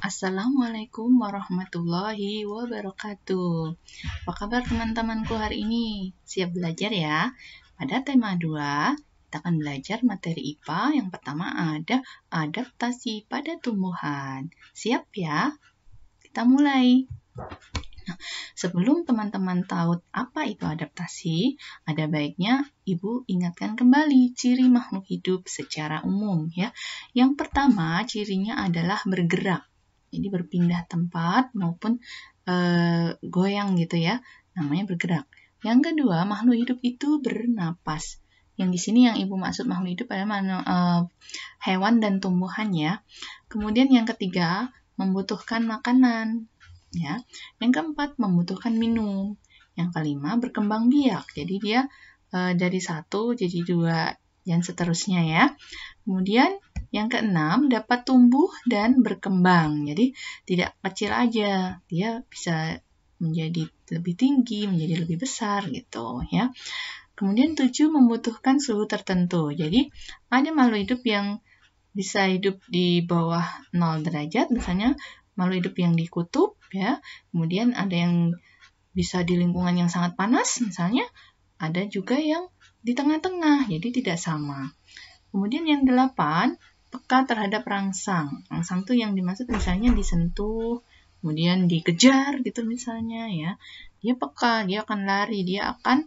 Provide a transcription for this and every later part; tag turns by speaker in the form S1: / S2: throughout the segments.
S1: Assalamualaikum warahmatullahi wabarakatuh. Apa kabar teman-temanku hari ini? Siap belajar ya? Pada tema 2, kita akan belajar materi IPA. Yang pertama ada adaptasi pada tumbuhan. Siap ya? Kita mulai. Nah, sebelum teman-teman tahu apa itu adaptasi, ada baiknya Ibu ingatkan kembali ciri makhluk hidup secara umum ya. Yang pertama, cirinya adalah bergerak. Jadi berpindah tempat maupun goyang gitu ya. Namanya bergerak. Yang kedua, makhluk hidup itu bernapas. Yang di sini yang Ibu maksud makhluk hidup adalah hewan dan tumbuhan ya. Kemudian yang ketiga, membutuhkan makanan. Ya. Yang keempat, membutuhkan minum. Yang kelima, berkembang biak. Jadi dia dari 1 jadi 2 dan seterusnya ya. Kemudian yang keenam, dapat tumbuh dan berkembang. Jadi tidak kecil aja, dia bisa menjadi lebih tinggi, menjadi lebih besar gitu ya. Kemudian 7, membutuhkan suhu tertentu. Jadi ada makhluk hidup yang bisa hidup di bawah 0 derajat, misalnya makhluk hidup yang di kutub ya. Kemudian ada yang bisa di lingkungan yang sangat panas, misalnya ada juga yang di tengah-tengah, jadi tidak sama. Kemudian yang 8, peka terhadap rangsang. Rangsang itu yang dimaksud misalnya disentuh, kemudian dikejar gitu misalnya ya. Dia peka, dia akan lari, dia akan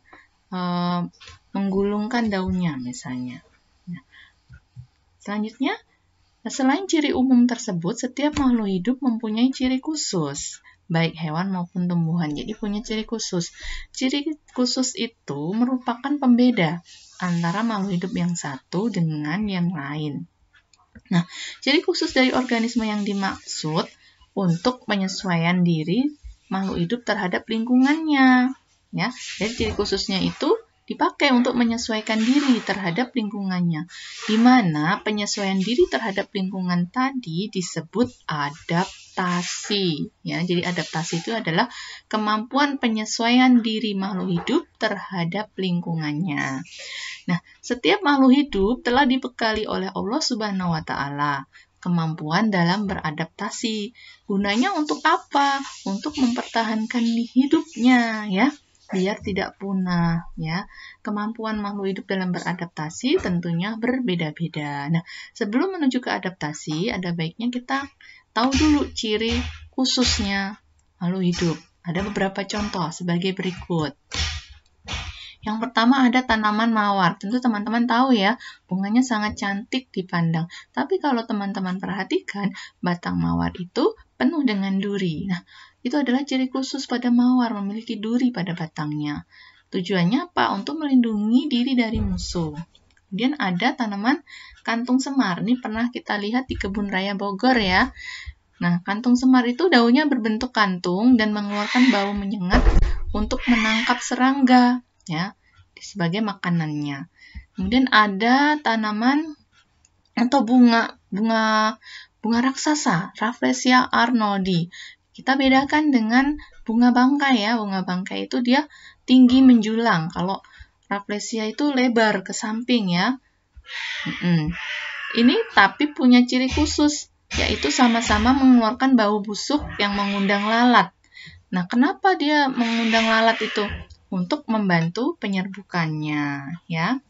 S1: menggulungkan daunnya misalnya. Nah, selanjutnya, selain ciri umum tersebut, setiap makhluk hidup mempunyai ciri khusus, baik hewan maupun tumbuhan. Jadi punya ciri khusus. Ciri khusus itu merupakan pembeda antara makhluk hidup yang satu dengan yang lain. Nah, ciri khusus dari organisme yang dimaksud untuk penyesuaian diri makhluk hidup terhadap lingkungannya. Ya, jadi ciri khususnya itu dipakai untuk menyesuaikan diri terhadap lingkungannya, di mana penyesuaian diri terhadap lingkungan tadi disebut adaptasi. Ya, jadi adaptasi itu adalah kemampuan penyesuaian diri makhluk hidup terhadap lingkungannya. Nah, setiap makhluk hidup telah dibekali oleh Allah Subhanahu wa Ta'ala kemampuan dalam beradaptasi. Gunanya untuk apa? Untuk mempertahankan hidupnya ya, biar tidak punah ya. Kemampuan makhluk hidup dalam beradaptasi tentunya berbeda-beda. Nah, sebelum menuju ke adaptasi, ada baiknya kita tahu dulu ciri khususnya makhluk hidup. Ada beberapa contoh sebagai berikut. Yang pertama ada tanaman mawar. Tentu teman-teman tahu ya, bunganya sangat cantik dipandang. Tapi kalau teman-teman perhatikan, batang mawar itu penuh dengan duri. Nah, itu adalah ciri khusus pada mawar, memiliki duri pada batangnya. Tujuannya apa? Untuk melindungi diri dari musuh. Kemudian ada tanaman kantung semar. Ini pernah kita lihat di Kebun Raya Bogor ya. Nah, kantung semar itu daunnya berbentuk kantung dan mengeluarkan bau menyengat untuk menangkap serangga ya, sebagai makanannya. Kemudian ada tanaman atau bunga raksasa, Rafflesia arnoldii. Kita bedakan dengan bunga bangkai ya. Bunga bangkai itu dia tinggi menjulang. Kalau Rafflesia itu lebar ke samping ya. Ini tapi punya ciri khusus, yaitu sama-sama mengeluarkan bau busuk yang mengundang lalat. Nah, kenapa dia mengundang lalat itu? Untuk membantu penyerbukannya ya.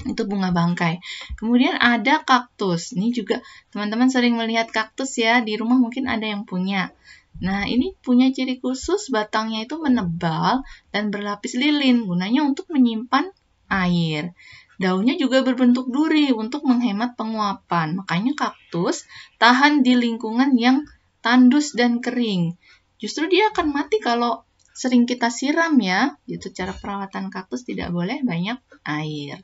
S1: Itu bunga bangkai. Kemudian ada kaktus. Ini juga teman-teman sering melihat kaktus ya, di rumah mungkin ada yang punya. Nah, ini punya ciri khusus, batangnya itu menebal dan berlapis lilin, gunanya untuk menyimpan air. Daunnya juga berbentuk duri untuk menghemat penguapan. Makanya kaktus tahan di lingkungan yang tandus dan kering. Justru dia akan mati kalau sering kita siram ya. Itu cara perawatan kaktus, tidak boleh banyak air.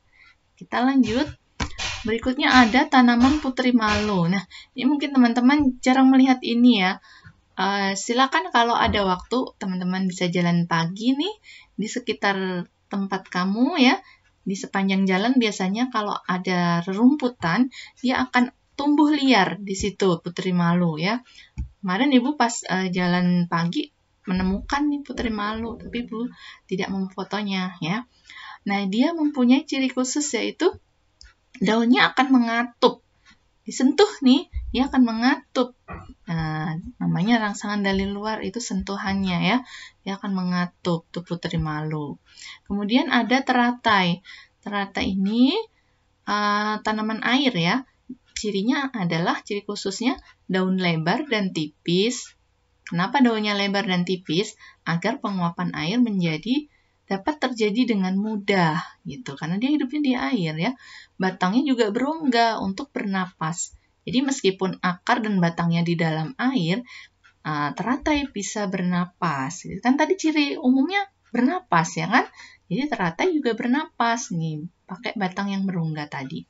S1: Kita lanjut. Berikutnya ada tanaman putri malu. Nah, ini mungkin teman-teman jarang melihat ini ya. Silakan kalau ada waktu, teman-teman bisa jalan pagi nih di sekitar tempat kamu ya. Di sepanjang jalan biasanya kalau ada rerumputan, dia akan tumbuh liar di situ putri malu ya. Kemarin Ibu pas jalan pagi menemukan nih putri malu, tapi Ibu tidak memfotonya ya. Nah, dia mempunyai ciri khusus yaitu daunnya akan mengatup. Disentuh nih, dia akan mengatup. Nah, namanya rangsangan dari luar itu sentuhannya ya. Dia akan mengatup tuh putri malu. Kemudian ada teratai. Teratai ini tanaman air ya. Cirinya adalah, ciri khususnya daun lebar dan tipis. Kenapa daunnya lebar dan tipis? Agar penguapan air dapat terjadi dengan mudah gitu. Karena dia hidupnya di air ya. Batangnya juga berongga untuk bernapas. Jadi meskipun akar dan batangnya di dalam air, teratai bisa bernapas. Kan tadi ciri umumnya bernapas ya kan? Jadi teratai juga bernapas nih, pakai batang yang berongga tadi.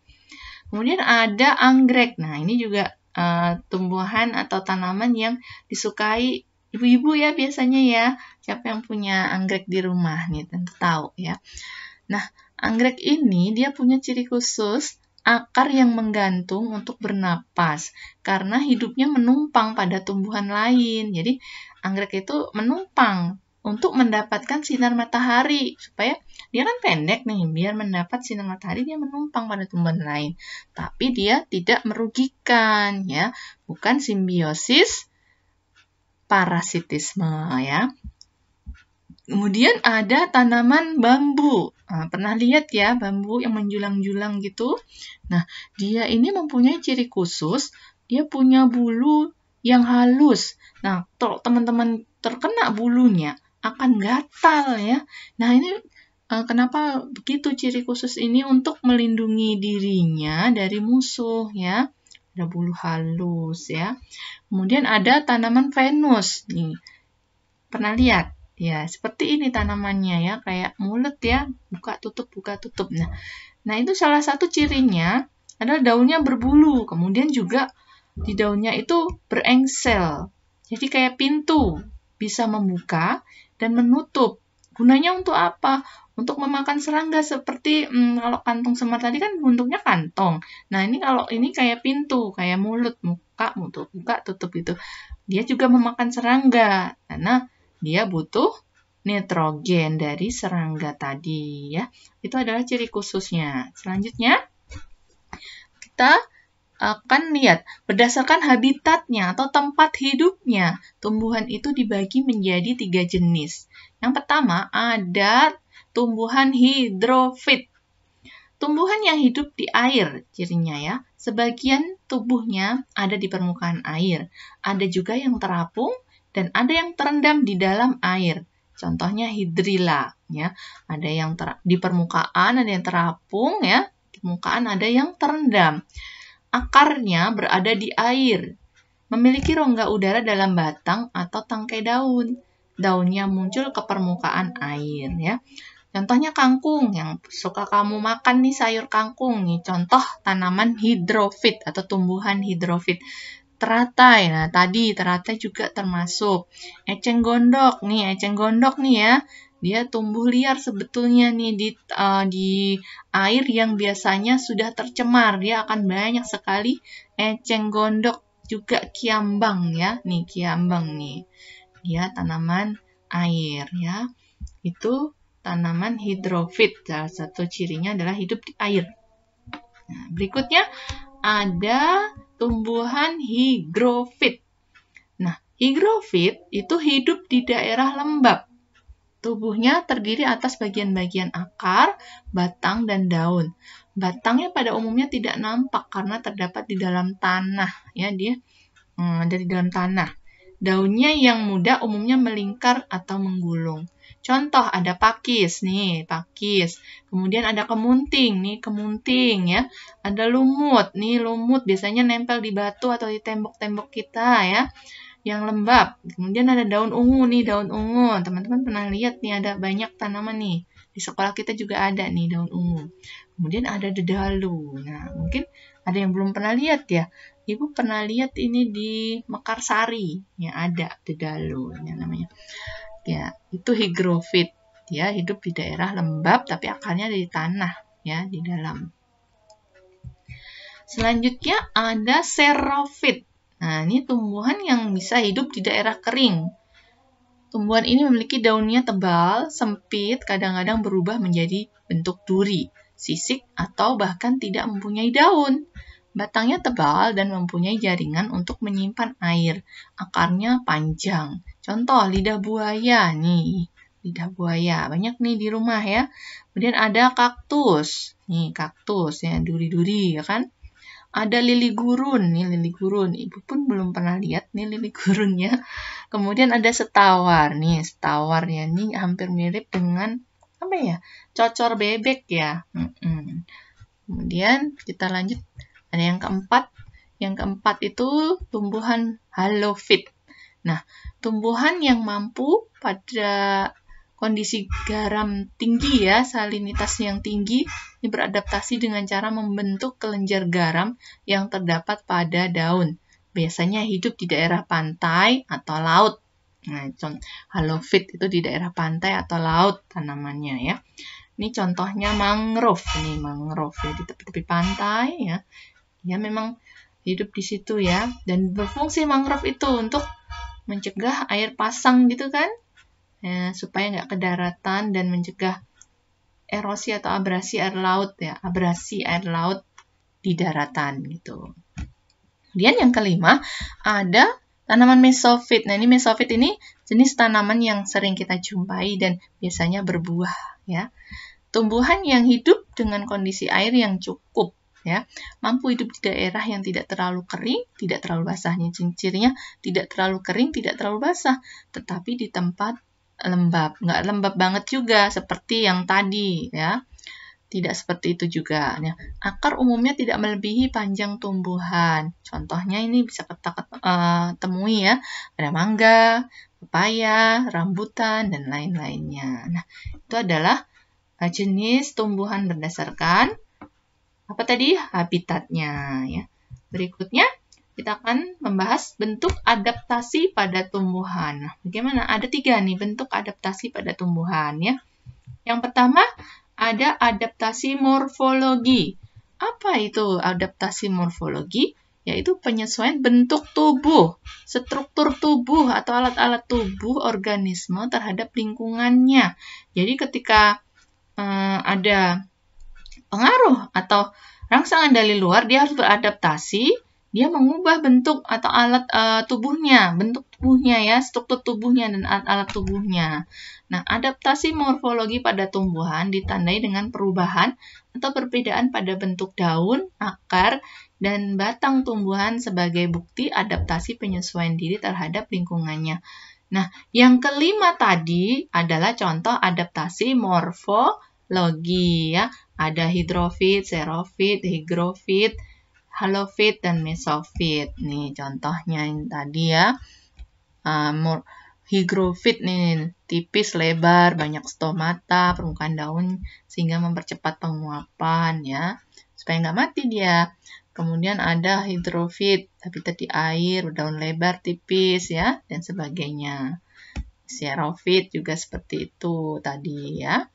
S1: Kemudian ada anggrek. Nah, ini juga tumbuhan atau tanaman yang disukai ibu-ibu ya biasanya ya. Siapa yang punya anggrek di rumah nih tentu tahu ya. Nah, anggrek ini dia punya ciri khusus akar yang menggantung untuk bernapas karena hidupnya menumpang pada tumbuhan lain. Jadi, anggrek itu menumpang untuk mendapatkan sinar matahari supaya dia kan pendek nih, biar mendapat sinar matahari dia menumpang pada tumbuhan lain. Tapi dia tidak merugikan ya, bukan simbiosis parasitisme ya. Kemudian ada tanaman bambu. Nah, pernah lihat ya bambu yang menjulang-julang gitu? Nah, dia ini mempunyai ciri khusus, dia punya bulu yang halus. Nah, kalau teman-teman terkena bulunya akan gatal ya. Nah, ini kenapa begitu ciri khusus ini? Untuk melindungi dirinya dari musuh ya. Ada bulu halus ya. Kemudian ada tanaman Venus. Nih, pernah lihat? Ya, seperti ini tanamannya ya, kayak mulut ya, buka tutup. Nah, itu salah satu cirinya adalah daunnya berbulu, kemudian juga di daunnya itu berengsel. Jadi kayak pintu, bisa membuka dan menutup. Gunanya untuk apa? Untuk memakan serangga seperti kalau kantung semar tadi kan bentuknya kantong. Nah, kalau ini kayak pintu, kayak mulut, buka tutup itu. Dia juga memakan serangga. Karena dia butuh nitrogen dari serangga tadi ya. Itu adalah ciri khususnya. Selanjutnya kita akan lihat berdasarkan habitatnya atau tempat hidupnya. Tumbuhan itu dibagi menjadi 3 jenis. Yang pertama ada tumbuhan hidrofit. Tumbuhan yang hidup di air cirinya ya. Sebagian tubuhnya ada di permukaan air. Ada juga yang terapung dan ada yang terendam di dalam air. Contohnya hidrilla ya. Ada yang di permukaan, ada yang terapung ya. Di permukaan ada yang terendam. Akarnya berada di air. Memiliki rongga udara dalam batang atau tangkai daun. Daunnya muncul ke permukaan air ya. Contohnya kangkung yang suka kamu makan nih, sayur kangkung nih. Contoh tanaman hidrofit atau tumbuhan hidrofit. Teratai. Nah, tadi teratai juga termasuk. Eceng gondok nih ya. Dia tumbuh liar sebetulnya nih di air yang biasanya sudah tercemar. Dia akan banyak sekali eceng gondok, juga kiambang ya. Nih kiambang nih. Dia tanaman air ya. Itu tanaman hidrofit. Salah satu cirinya adalah hidup di air. Nah, berikutnya ada tumbuhan higrofit. Nah, higrofit itu hidup di daerah lembab. Tubuhnya terdiri atas bagian-bagian akar, batang, dan daun. Batangnya pada umumnya tidak nampak karena terdapat di dalam tanah. Ya, dia ada di dalam tanah. Daunnya yang muda umumnya melingkar atau menggulung. Contoh ada pakis nih, pakis. Kemudian ada kemunting nih, kemunting ya. Ada lumut nih, lumut biasanya nempel di batu atau di tembok-tembok kita ya, yang lembab. Kemudian ada daun ungu nih, daun ungu. Teman-teman pernah lihat nih ada banyak tanaman nih. Di sekolah kita juga ada nih daun ungu. Kemudian ada dedalu. Nah, mungkin ada yang belum pernah lihat ya. Ibu pernah lihat ini di Mekarsari, ya ada dedalu namanya. Ya, itu higrofit. Dia hidup di daerah lembab tapi akarnya di tanah ya, di dalam. Selanjutnya ada xerophyt. Nah, ini tumbuhan yang bisa hidup di daerah kering. Tumbuhan ini memiliki daunnya tebal, sempit, kadang-kadang berubah menjadi bentuk duri, sisik, atau bahkan tidak mempunyai daun. Batangnya tebal dan mempunyai jaringan untuk menyimpan air. Akarnya panjang. Contoh, lidah buaya nih. Lidah buaya. Banyak nih di rumah ya. Kemudian ada kaktus. Nih, kaktus ya, duri-duri ya kan. Ada lili gurun. Nih, lili gurun. Ibu pun belum pernah lihat nih lili gurunnya. Kemudian ada setawar. Nih, setawar ya. Ini hampir mirip dengan apa ya? Cocor bebek ya. Kemudian kita lanjut. Ada yang keempat. Yang keempat itu tumbuhan halofit. Nah, tumbuhan yang mampu pada kondisi garam tinggi ya, salinitas yang tinggi, ini beradaptasi dengan cara membentuk kelenjar garam yang terdapat pada daun. Biasanya hidup di daerah pantai atau laut. Nah, halofit itu di daerah pantai atau laut tanamannya ya. Ini contohnya mangrove. Ini mangrove ya, di tepi-tepi pantai ya. Ya memang hidup di situ ya, dan berfungsi mangrove itu untuk mencegah air pasang gitu kan, ya, supaya nggak ke daratan dan mencegah erosi atau abrasi air laut ya, abrasi air laut di daratan gitu. Kemudian yang kelima ada tanaman mesofit. Nah ini mesofit ini jenis tanaman yang sering kita jumpai dan biasanya berbuah ya. Tumbuhan yang hidup dengan kondisi air yang cukup. Ya, mampu hidup di daerah yang tidak terlalu kering, tidak terlalu basah. Cirinya tidak terlalu kering, tidak terlalu basah, tetapi di tempat lembab. Nggak lembab banget juga, seperti yang tadi, ya. Tidak seperti itu juga. Nah, akar umumnya tidak melebihi panjang tumbuhan. Contohnya ini bisa kita temui ya, ada mangga, pepaya, rambutan, dan lain-lainnya. Nah, itu adalah jenis tumbuhan berdasarkan apa tadi? Habitatnya ya. Berikutnya kita akan membahas bentuk adaptasi pada tumbuhan. Nah, bagaimana? Ada 3 nih bentuk adaptasi pada tumbuhan ya. Yang pertama ada adaptasi morfologi. Apa itu adaptasi morfologi? Yaitu penyesuaian bentuk tubuh, struktur tubuh atau alat-alat tubuh organisme terhadap lingkungannya. Jadi ketika ada pengaruh atau rangsangan dari luar, dia harus beradaptasi, dia mengubah bentuk atau alat tubuhnya, bentuk tubuhnya ya, struktur tubuhnya dan alat-alat tubuhnya. Nah, adaptasi morfologi pada tumbuhan ditandai dengan perubahan atau perbedaan pada bentuk daun, akar, dan batang tumbuhan sebagai bukti adaptasi penyesuaian diri terhadap lingkungannya. Nah, yang kelima tadi adalah contoh adaptasi morfologi ya. Ada hidrofit, xerofit, hygrofit, halofit, dan mesofit. Nih contohnya yang tadi ya. Hygrofit nih tipis, lebar, banyak stomata, permukaan daun sehingga mempercepat penguapan ya. Supaya nggak mati dia. Kemudian ada hidrofit, habitat di air, daun lebar, tipis ya, dan sebagainya. Xerofit juga seperti itu tadi ya.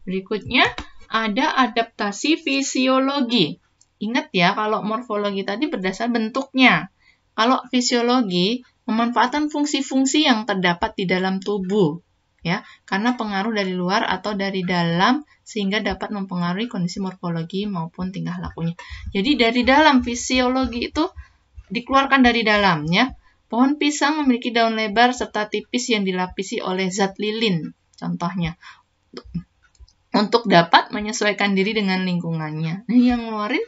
S1: Berikutnya ada adaptasi fisiologi. Ingat ya, kalau morfologi tadi berdasar bentuknya. Kalau fisiologi memanfaatkan fungsi-fungsi yang terdapat di dalam tubuh, ya, karena pengaruh dari luar atau dari dalam sehingga dapat mempengaruhi kondisi morfologi maupun tingkah lakunya. Jadi dari dalam fisiologi itu dikeluarkan dari dalam, ya. Pohon pisang memiliki daun lebar serta tipis yang dilapisi oleh zat lilin, contohnya. Untuk dapat menyesuaikan diri dengan lingkungannya. Nah, yang ngeluarin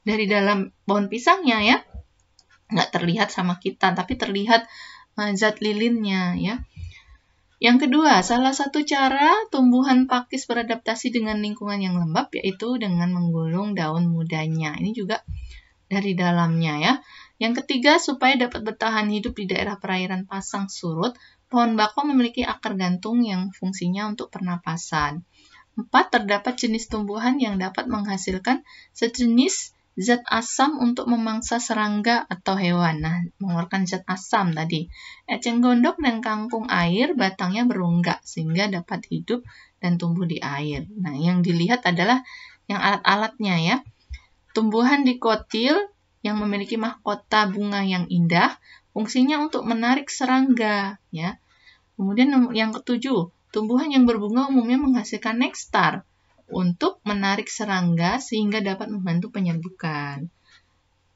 S1: dari dalam pohon pisangnya ya, nggak terlihat sama kita, tapi terlihat zat lilinnya ya. Yang kedua, salah satu cara tumbuhan pakis beradaptasi dengan lingkungan yang lembab yaitu dengan menggulung daun mudanya. Ini juga dari dalamnya ya. Yang ketiga, supaya dapat bertahan hidup di daerah perairan pasang surut, pohon bakau memiliki akar gantung yang fungsinya untuk pernapasan. 4. Terdapat jenis tumbuhan yang dapat menghasilkan sejenis zat asam untuk memangsa serangga atau hewan. Nah, mengeluarkan zat asam tadi. Eceng gondok dan kangkung air batangnya berunggak sehingga dapat hidup dan tumbuh di air. Nah, yang dilihat adalah yang alat-alatnya ya. Tumbuhan dikotil yang memiliki mahkota bunga yang indah, fungsinya untuk menarik serangga ya. Kemudian yang ketujuh, tumbuhan yang berbunga umumnya menghasilkan nektar. untuk menarik serangga sehingga dapat membantu penyerbukan.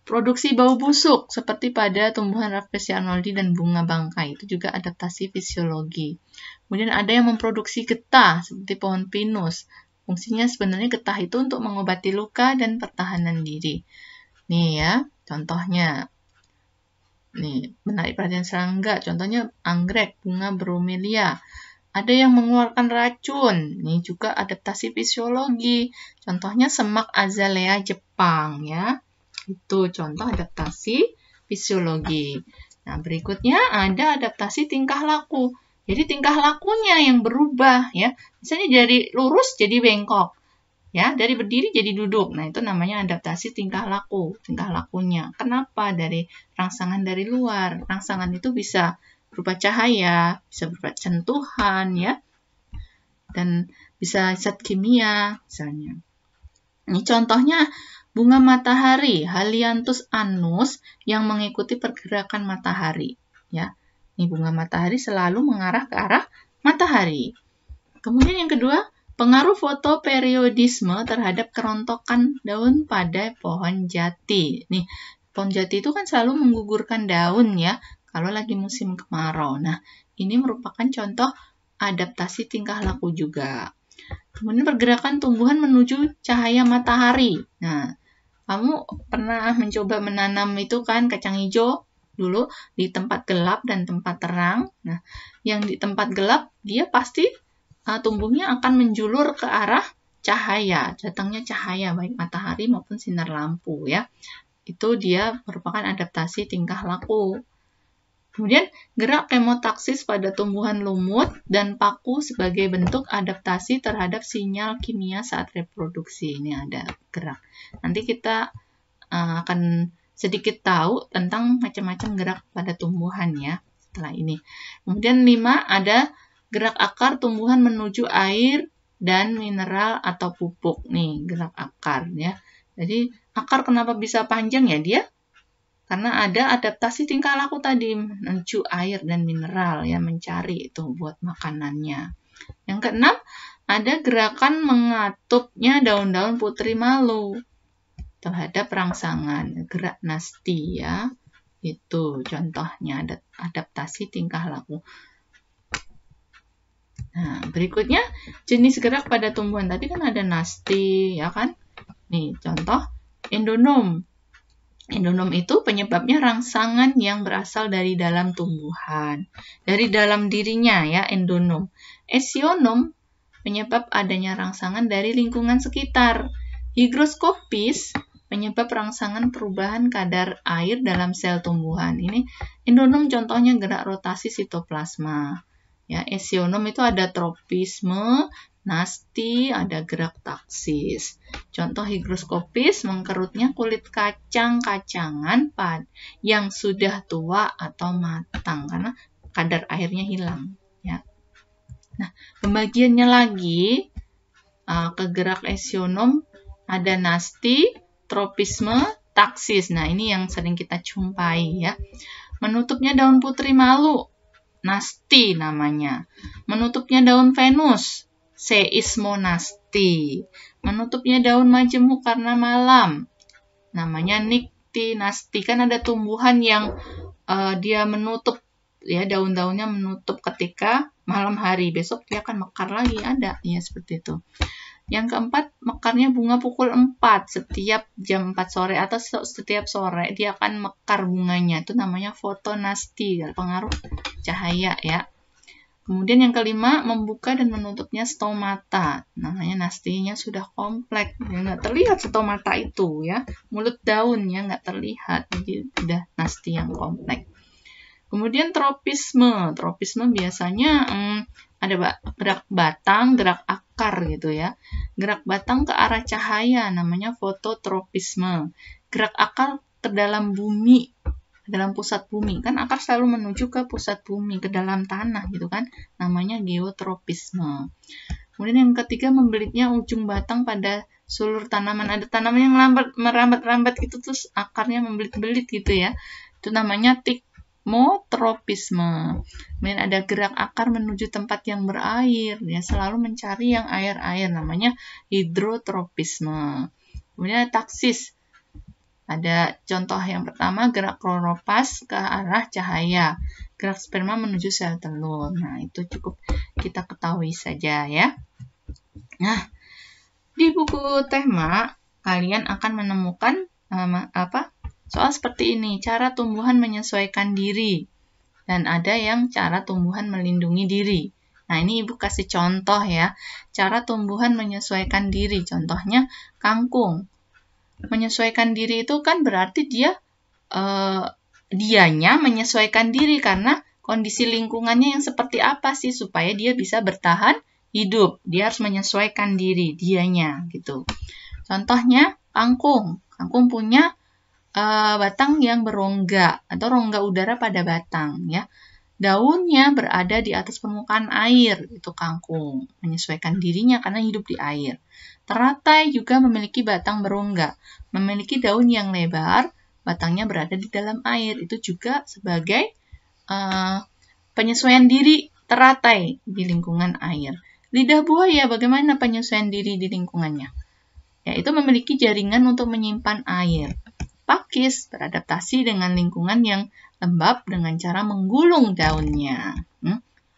S1: Produksi bau busuk seperti pada tumbuhan Rafflesia arnoldi dan bunga bangkai itu juga adaptasi fisiologi. Kemudian ada yang memproduksi getah seperti pohon pinus. Fungsinya sebenarnya getah itu untuk mengobati luka dan pertahanan diri. Nih ya, contohnya. Nih, menarik perhatian serangga. Contohnya anggrek, bunga bromelia. Ada yang mengeluarkan racun. Nih juga adaptasi fisiologi. Contohnya semak azalea Jepang ya. Itu contoh adaptasi fisiologi. Nah, berikutnya ada adaptasi tingkah laku. Jadi tingkah lakunya yang berubah ya. Misalnya dari lurus jadi bengkok. Ya, dari berdiri jadi duduk. Nah, itu namanya adaptasi tingkah laku, tingkah lakunya. Kenapa? Dari rangsangan dari luar. Rangsangan itu bisa berupa cahaya, bisa berupa sentuhan ya. Dan bisa zat kimia misalnya. Ini contohnya bunga matahari, Halianthus annus, yang mengikuti pergerakan matahari. Ya, ini bunga matahari selalu mengarah ke arah matahari. Kemudian yang kedua, pengaruh fotoperiodisme terhadap kerontokan daun pada pohon jati. Nih, pohon jati itu kan selalu menggugurkan daun ya, kalau lagi musim kemarau. Nah, ini merupakan contoh adaptasi tingkah laku juga. Kemudian pergerakan tumbuhan menuju cahaya matahari. Nah, kamu pernah mencoba menanam itu kan kacang hijau dulu di tempat gelap dan tempat terang. Nah, yang di tempat gelap dia pasti tumbuhnya akan menjulur ke arah cahaya, datangnya cahaya baik matahari maupun sinar lampu ya. Itu dia merupakan adaptasi tingkah laku. Kemudian gerak kemotaksis pada tumbuhan lumut dan paku sebagai bentuk adaptasi terhadap sinyal kimia saat reproduksi. Ini ada gerak. Nanti kita akan sedikit tahu tentang macam-macam gerak pada tumbuhan ya setelah ini. Kemudian 5 ada gerak akar tumbuhan menuju air dan mineral atau pupuk. Nih, gerak akar ya. Jadi akar kenapa bisa panjang ya dia? Karena ada adaptasi tingkah laku tadi menuju air dan mineral ya, mencari itu buat makanannya. Yang keenam, ada gerakan mengatupnya daun-daun putri malu terhadap rangsangan, gerak nasti ya. Itu contohnya adaptasi tingkah laku. Nah, berikutnya jenis gerak pada tumbuhan. Tadi kan ada nasti ya kan? Nih, contoh endonom. Endonom itu penyebabnya rangsangan yang berasal dari dalam tumbuhan, dari dalam dirinya ya, endonom. Esionom penyebab adanya rangsangan dari lingkungan sekitar. Higroskopis penyebab rangsangan perubahan kadar air dalam sel tumbuhan. Ini endonom contohnya gerak rotasi sitoplasma. Ya, esionom itu ada tropisme, nasti, ada gerak taksis. Contoh higroskopis, mengkerutnya kulit kacang-kacangan yang sudah tua atau matang karena kadar airnya hilang. Ya. Nah, pembagiannya lagi ke gerak esionom ada nasti, tropisme, taksis. Nah, ini yang sering kita jumpai ya. Menutupnya daun putri malu, nasti namanya. Menutupnya daun Venus, seismonasti. Menutupnya daun majemuk karena malam, namanya niktinasti. Kan ada tumbuhan yang dia menutup ya, daun-daunnya menutup ketika malam hari. Besok dia akan mekar lagi, ada ya seperti itu. Yang keempat, mekarnya bunga pukul 4 setiap jam 4 sore atau setiap sore dia akan mekar bunganya. Itu namanya fotonasti, pengaruh cahaya ya. Kemudian yang kelima, membuka dan menutupnya stomata. Namanya nastinya sudah kompleks. Nggak terlihat stomata itu ya. Mulut daunnya nggak terlihat. Jadi sudah nasti yang kompleks. Kemudian tropisme. Tropisme biasanya ada gerak batang, gerak akar gitu ya. Gerak batang ke arah cahaya namanya fototropisme. Gerak akar ke dalam bumi, dalam pusat bumi. Kan akar selalu menuju ke pusat bumi, ke dalam tanah gitu kan. Namanya geotropisme. Kemudian yang ketiga, membelitnya ujung batang pada sulur tanaman. Ada tanaman yang merambat-rambat gitu terus akarnya membelit-belit gitu ya. Itu namanya osmotropisme. Kemudian ada gerak akar menuju tempat yang berair, ya selalu mencari yang air-air, namanya hidrotropisme. Kemudian ada taksis. Ada contoh yang pertama, gerak kloroplast ke arah cahaya, gerak sperma menuju sel telur. Nah, itu cukup kita ketahui saja ya. Nah, di buku tema kalian akan menemukan soal seperti ini, cara tumbuhan menyesuaikan diri, dan ada yang cara tumbuhan melindungi diri. Nah, ini Ibu kasih contoh ya, cara tumbuhan menyesuaikan diri. Contohnya kangkung. Menyesuaikan diri itu kan berarti dianya menyesuaikan diri karena kondisi lingkungannya yang seperti apa sih supaya dia bisa bertahan hidup. Dia harus menyesuaikan diri dianya gitu. Contohnya kangkung. Kangkung punya batang yang berongga atau rongga udara pada batang ya. Daunnya berada di atas permukaan air, itu kangkung. Menyesuaikan dirinya karena hidup di air. Teratai juga memiliki batang berongga, memiliki daun yang lebar, batangnya berada di dalam air. Itu juga sebagai penyesuaian diri teratai di lingkungan air. Lidah buaya bagaimana penyesuaian diri di lingkungannya? Yaitu memiliki jaringan untuk menyimpan air. Pakis beradaptasi dengan lingkungan yang lembab dengan cara menggulung daunnya.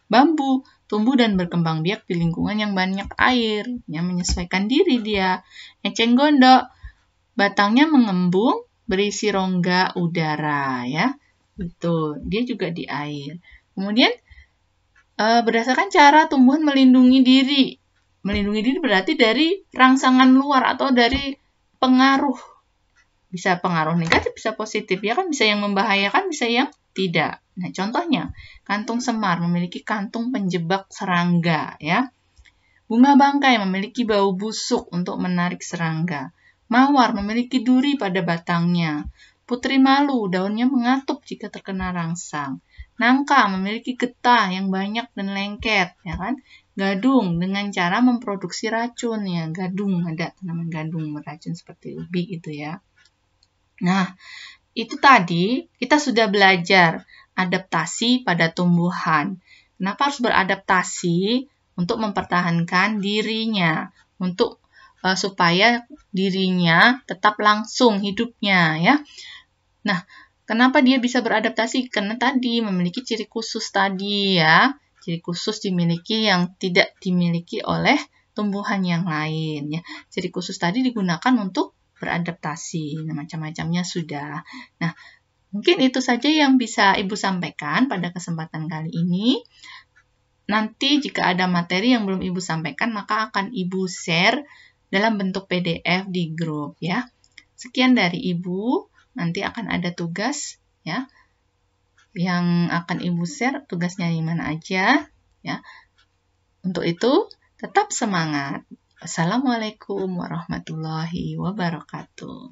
S1: Bambu tumbuh dan berkembang biak di lingkungan yang banyak air, yang menyesuaikan diri dia. Eceng gondok batangnya mengembung, berisi rongga udara ya. Itu dia juga di air. Kemudian berdasarkan cara tumbuhan melindungi diri. Melindungi diri berarti dari rangsangan luar atau dari pengaruh. Bisa pengaruh negatif, bisa positif. Ya kan bisa yang membahayakan, bisa yang tidak. Nah, contohnya, kantung semar memiliki kantung penjebak serangga. Ya. Bunga bangkai memiliki bau busuk untuk menarik serangga. Mawar memiliki duri pada batangnya. Putri malu, daunnya mengatup jika terkena rangsang. Nangka memiliki getah yang banyak dan lengket. Ya kan? Gadung dengan cara memproduksi racun. Ya. Gadung, ada namanya gadung beracun seperti ubi gitu ya. Nah, itu tadi kita sudah belajar adaptasi pada tumbuhan. Kenapa harus beradaptasi? Untuk mempertahankan dirinya, untuk supaya dirinya tetap langsung hidupnya ya. Nah, kenapa dia bisa beradaptasi? Karena tadi memiliki ciri khusus tadi ya. Ciri khusus dimiliki yang tidak dimiliki oleh tumbuhan yang lain ya. Ciri khusus tadi digunakan untuk beradaptasi. Nah, macam-macamnya sudah. Nah, mungkin itu saja yang bisa Ibu sampaikan pada kesempatan kali ini. Nanti jika ada materi yang belum Ibu sampaikan, maka akan Ibu share dalam bentuk PDF di grup ya. Sekian dari Ibu. Nanti akan ada tugas ya yang akan Ibu share, tugasnya di mana aja ya. Untuk itu tetap semangat. Assalamualaikum warahmatullahi wabarakatuh.